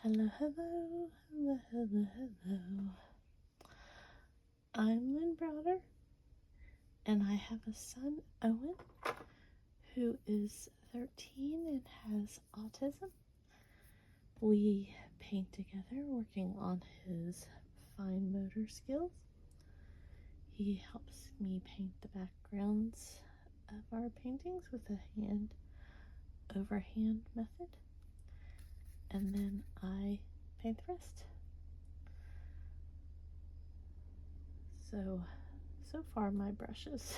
Hello, hello, hello, hello, hello. I'm Lynn Browder, and I have a son, Owen, who is 13 and has autism. We paint together, working on his fine motor skills. He helps me paint the backgrounds of our paintings with a hand-over-hand method, and then I paint the rest. So far my brushes,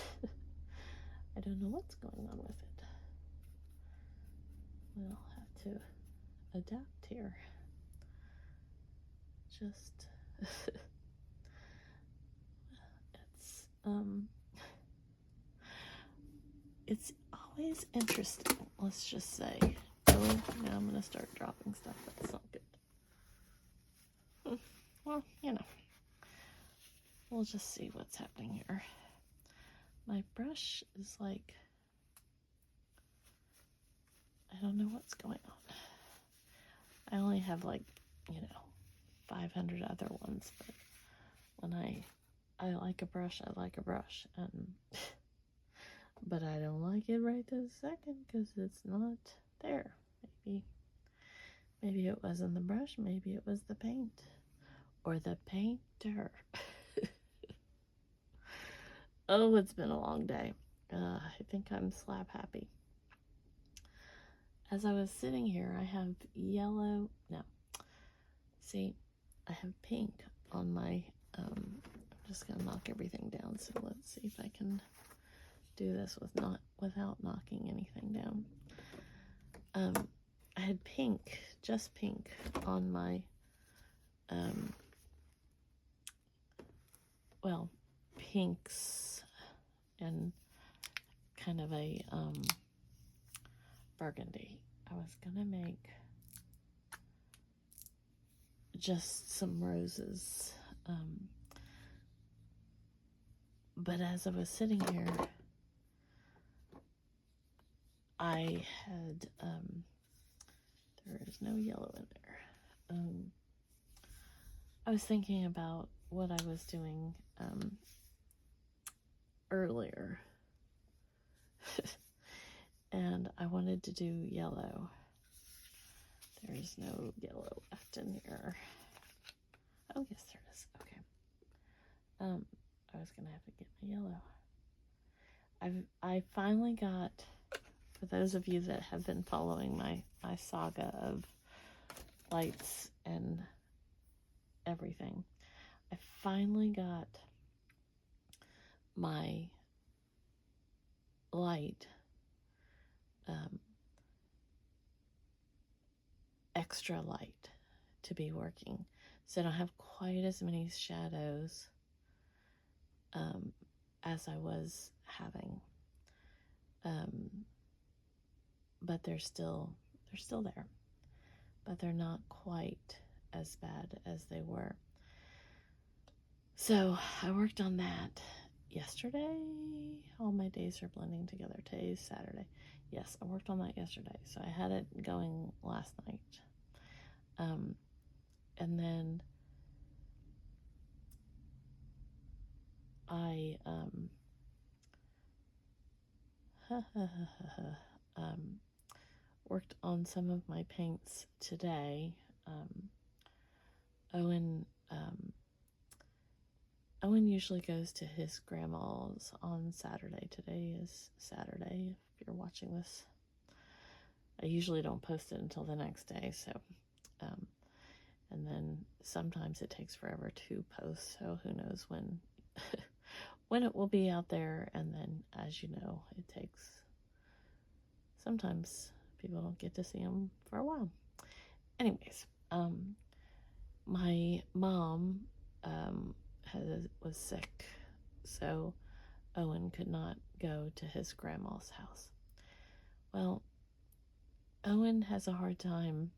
I don't know what's going on with it. We'll have to adapt here. Just, it's always interesting, let's just say. Oh, now I'm gonna start dropping stuff, that's not good. Well, we'll just see what's happening here. My brush is like, I don't know what's going on. I only have 500 other ones, but when I like a brush, I like a brush, and but I don't like it right this second because it's not there. Maybe it wasn't the brush, maybe it was the paint or the painter. Oh, it's been a long day. I think I'm slap happy. As I was sitting here, I have I have pink on my, I'm just gonna knock everything down, so let's see if I can do this without knocking anything down. I had pink, just pink, on my, pinks and kind of a burgundy. I was gonna make just some roses, but as I was sitting here, I had, there is no yellow in there. I was thinking about what I was doing earlier, and I wanted to do yellow. There's no yellow left in here. Oh, yes, there is. Okay. I was gonna have to get my yellow. I finally got, for those of you that have been following my saga of lights and everything, I finally got my light extra light to be working, so I don't have quite as many shadows as I was having, but they're still there, but they're not quite as bad as they were. So I worked on that yesterday. All my days are blending together. Today's Saturday. Yes, I worked on that yesterday, so I had it going last night. And then I worked on some of my paints today. Owen usually goes to his grandma's on Saturday. Today is Saturday, if you're watching this. I usually don't post it until the next day, so, and then sometimes it takes forever to post, so who knows when, when it will be out there, and then, as you know, it takes, sometimes people don't get to see them for a while. Anyways, my mom, was sick, so Owen could not go to his grandma's house. Well, Owen has a hard time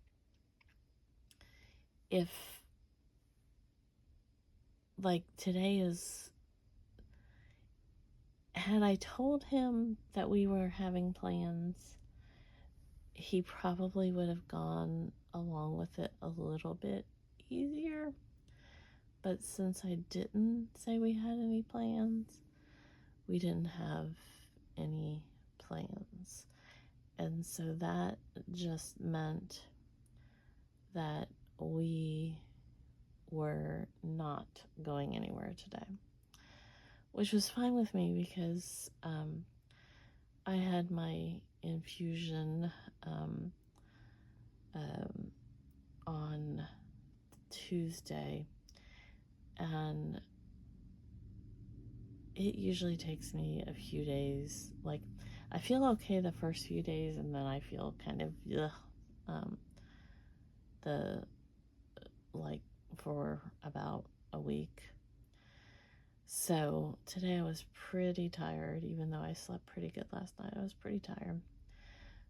if, like, today is, had I told him that we were having plans, he probably would have gone along with it a little bit easier. But since I didn't say we had any plans, we didn't have any plans. And so that just meant that we were not going anywhere today, which was fine with me because I had my infusion on Tuesday, and it usually takes me a few days. Like, I feel okay the first few days, and then I feel kind of for about a week. So today I was pretty tired, even though I slept pretty good last night. I was pretty tired.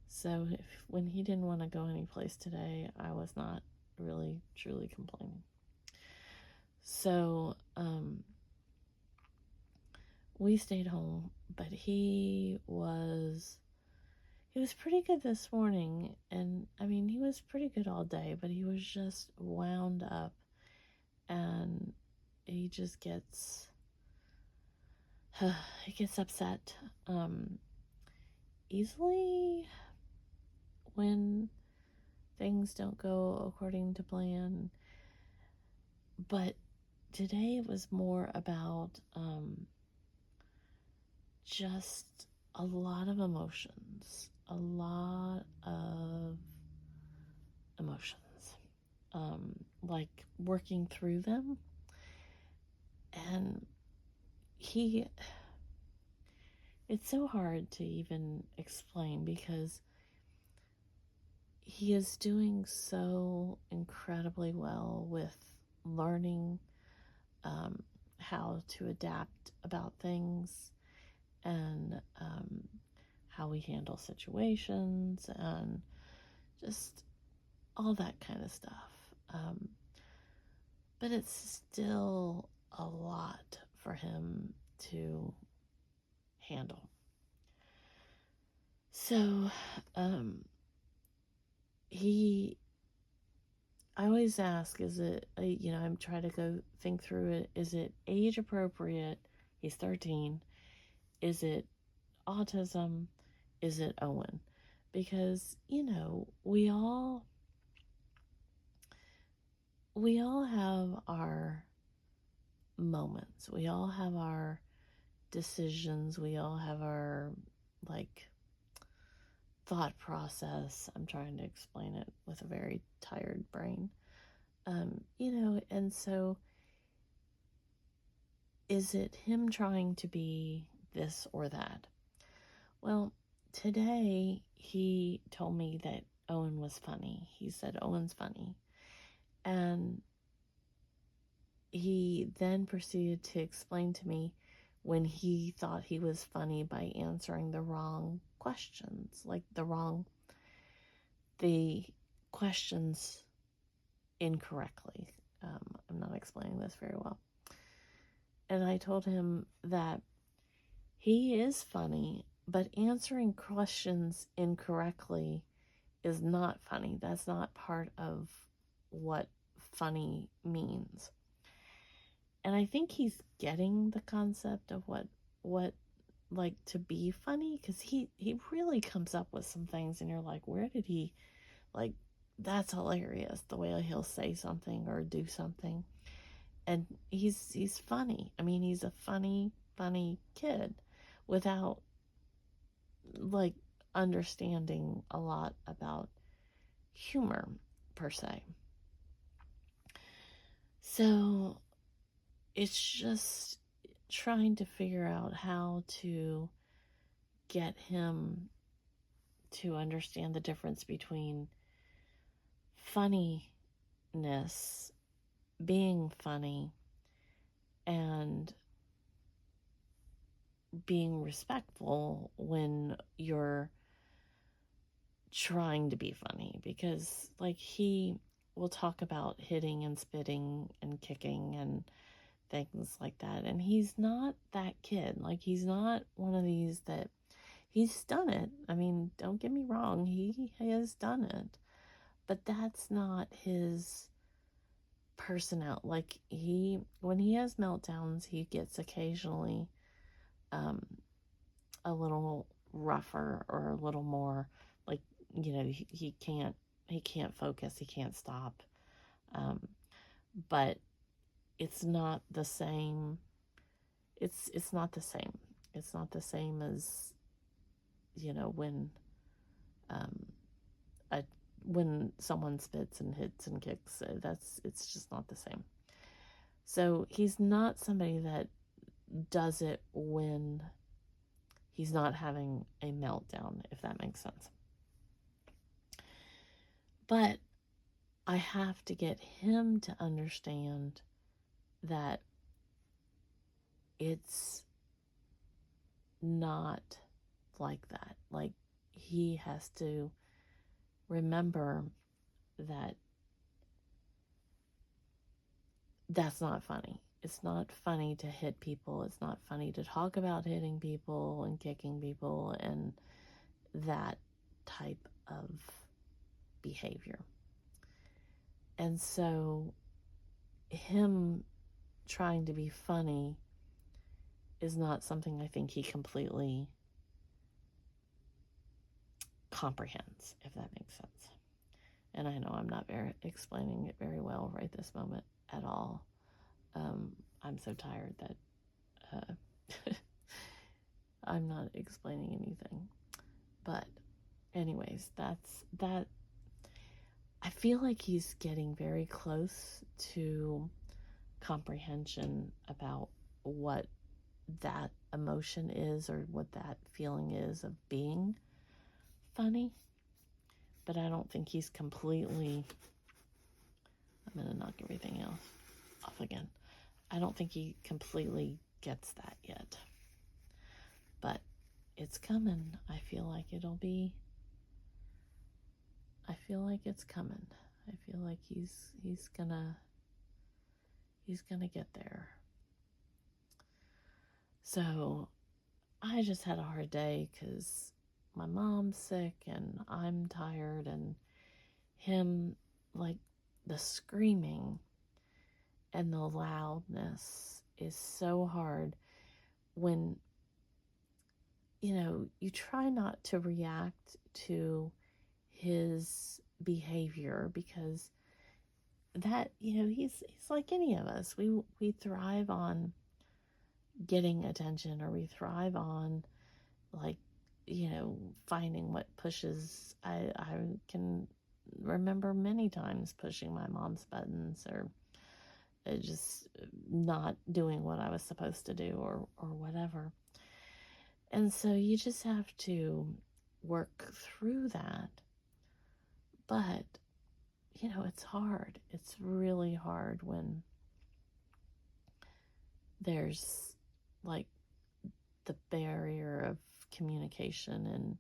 So when he didn't want to go anyplace today, I was not really truly complaining. So we stayed home, but he was pretty good this morning, and I mean, he was pretty good all day, but he was just wound up, and he just gets upset easily when things don't go according to plan. But today it was more about just a lot of emotions, like working through them. And it's so hard to even explain because he is doing so incredibly well with learning how to adapt about things, and how we handle situations, and just all that kind of stuff. But it's still a lot for him to handle. So I always ask, is it, I'm trying to go think through it. Is it age appropriate? He's 13. Is it autism? Is it Owen? Because, we all have our moments. We all have our decisions. We all have our, thought process. I'm trying to explain it with a very tired brain. And so is it him trying to be this or that? Well, today he told me that Owen was funny. He said Owen's funny. And he then proceeded to explain to me when he thought he was funny by answering the wrong questions, like the questions incorrectly. I'm not explaining this very well. And I told him that he is funny, but answering questions incorrectly is not funny. That's not part of what funny means. And I think he's getting the concept of what like to be funny, because he really comes up with some things and you're like, where did he, that's hilarious, the way he'll say something or do something. And he's funny. I mean, he's a funny kid without understanding a lot about humor per se. So it's just trying to figure out how to get him to understand the difference between funniness, being funny, and being respectful when you're trying to be funny. Because he will talk about hitting and spitting and kicking and things like that, and he's not that kid. He's not one of these that he's done it. I mean, don't get me wrong, he has done it. But that's not his personality. Like, when he has meltdowns, he gets occasionally a little rougher or a little more, like, he can't focus, he can't stop. But it's not the same. It's not the same. It's not the same as, when um, a when someone spits and hits and kicks. It's just not the same. So he's not somebody that does it when he's not having a meltdown, if that makes sense. But I have to get him to understand that it's not like that. Like, he has to remember that that's not funny. It's not funny to hit people. It's not funny to talk about hitting people and kicking people and that type of behavior. And so him trying to be funny is not something I think he completely comprehends, if that makes sense. And I know I'm not explaining it very well right this moment at all. I'm so tired that I'm not explaining anything. But anyways, that's that. I feel like he's getting very close to comprehension about what that emotion is, or what that feeling is of being funny. But I don't think he's completely, I'm going to knock everything else off again. I don't think he completely gets that yet. But it's coming. I feel like it's coming. I feel like he's gonna get there. So I just had a hard day because my mom's sick and I'm tired, and him, like, the screaming and the loudness is so hard when, you try not to react to his behavior, because that, he's like any of us. We thrive on getting attention, or we thrive on, like, finding what pushes. I can remember many times pushing my mom's buttons, or just not doing what I was supposed to do, or whatever. And so you just have to work through that. But it's hard. It's really hard when there's, like, the barrier of communication and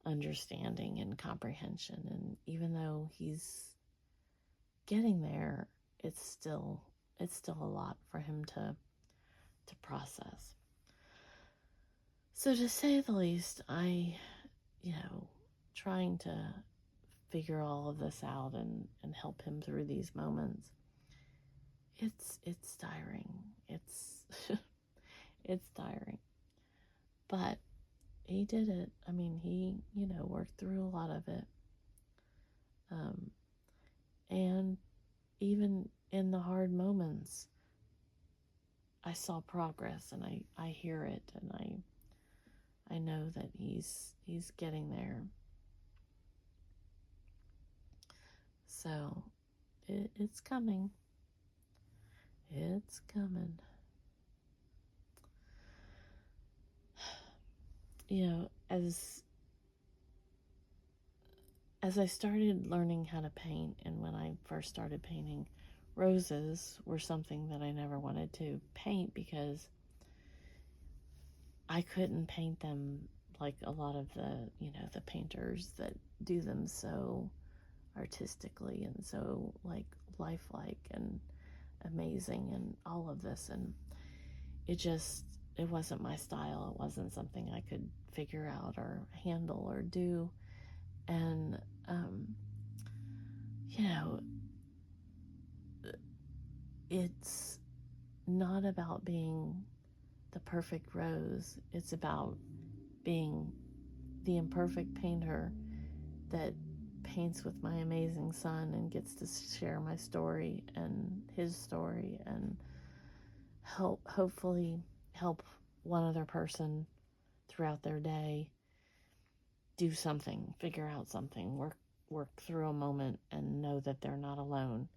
understanding and comprehension. And even though he's getting there, it's still a lot for him to process. So, to say the least, I, trying to figure all of this out and help him through these moments, it's tiring. It's it's tiring. But he did it. I mean, he, worked through a lot of it. And even in the hard moments, I saw progress, and I hear it, and I know that he's getting there. So it's coming. It's coming. As I started learning how to paint, and when I first started painting, roses were something that I never wanted to paint, because I couldn't paint them like a lot of the painters that do them so artistically and so, like, lifelike and amazing and all of this. And it just, it wasn't my style. It wasn't something I could figure out or handle or do. And, you know, it's not about being the perfect rose. It's about being the imperfect painter that paints with my amazing son and gets to share my story and his story and hopefully help one other person throughout their day do something, figure out something, work through a moment and know that they're not alone.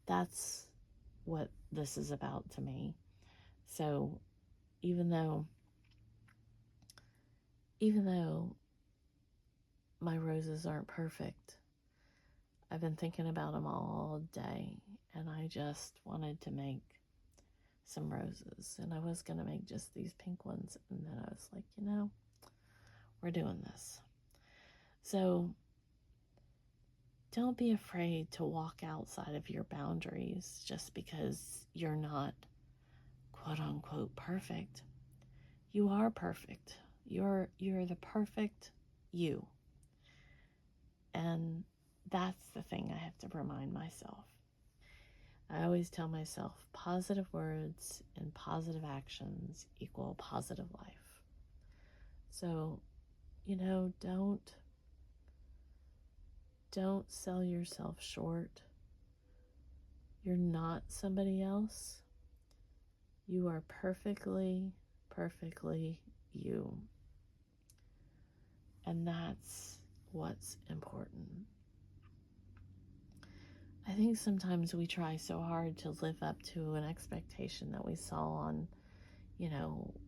That's what this is about to me. So even though my roses aren't perfect, I've been thinking about them all day, and I just wanted to make some roses, and I was going to make just these pink ones, and then I was like, we're doing this. So don't be afraid to walk outside of your boundaries just because you're not quote unquote perfect. You are perfect. You're the perfect you. And that's the thing I have to remind myself. I always tell myself positive words and positive actions equal positive life. So, don't sell yourself short. You're not somebody else. You are perfectly you. And that's what's important. I think sometimes we try so hard to live up to an expectation that we saw on,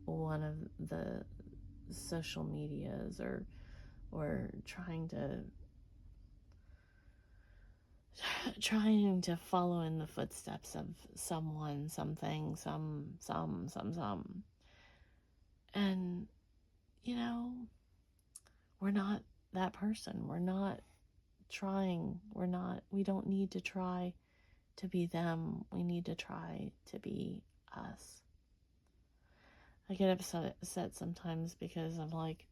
one of the social medias or trying to follow in the footsteps of someone, something, some. And, we're not that person. We're not trying. We don't need to try to be them. We need to try to be us. I get upset sometimes because I'm like,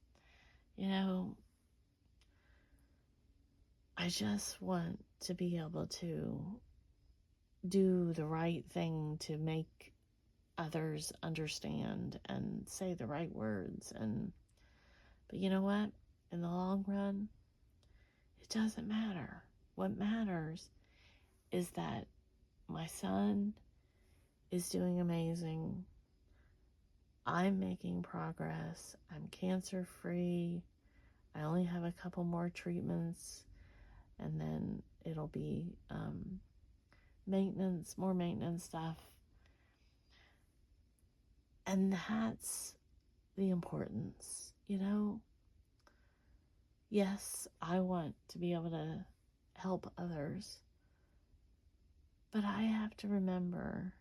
I just want to be able to do the right thing to make others understand and say the right words. But you know what? In the long run, it doesn't matter. What matters is that my son is doing amazing. I'm making progress. I'm cancer free. I only have a couple more treatments, and then it'll be more maintenance stuff. And that's the importance, Yes, I want to be able to help others, but I have to remember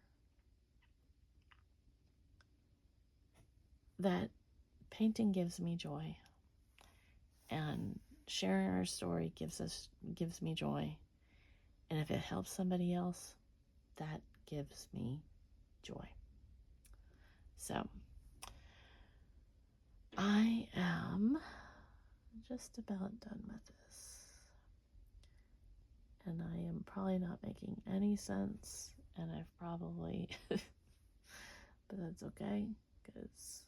that painting gives me joy, and sharing our story gives me joy. And if it helps somebody else, that gives me joy. So I am just about done with this. And I am probably not making any sense. And I've probably, but that's okay. Because,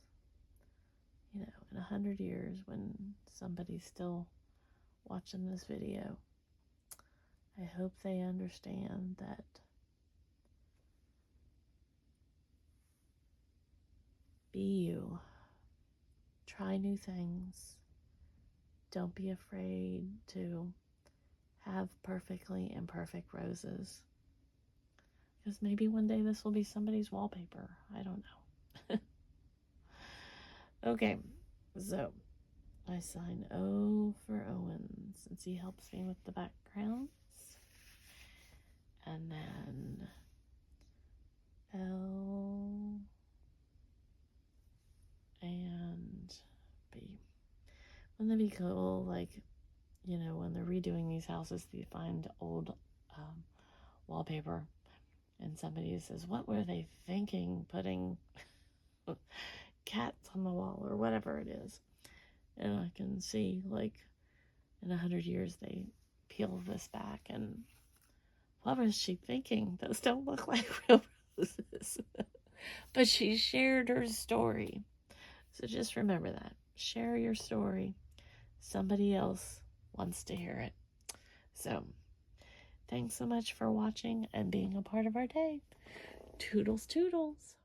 in 100 years, when somebody's still watching this video, I hope they understand that be you. Try new things. Don't be afraid to have perfectly imperfect roses. Because maybe one day this will be somebody's wallpaper. I don't know. Okay, so I sign O for Owen since he helps me with the backgrounds. And then L and B. Wouldn't that be cool? Like, when they're redoing these houses, they find old wallpaper, and somebody says, "What were they thinking putting cats on the wall or whatever it is. And I can see, like, in 100 years they peel this back, and what was she thinking? Those don't look like real roses. But she shared her story. So just remember that. Share your story. Somebody else wants to hear it. So thanks so much for watching and being a part of our day. Toodles, toodles.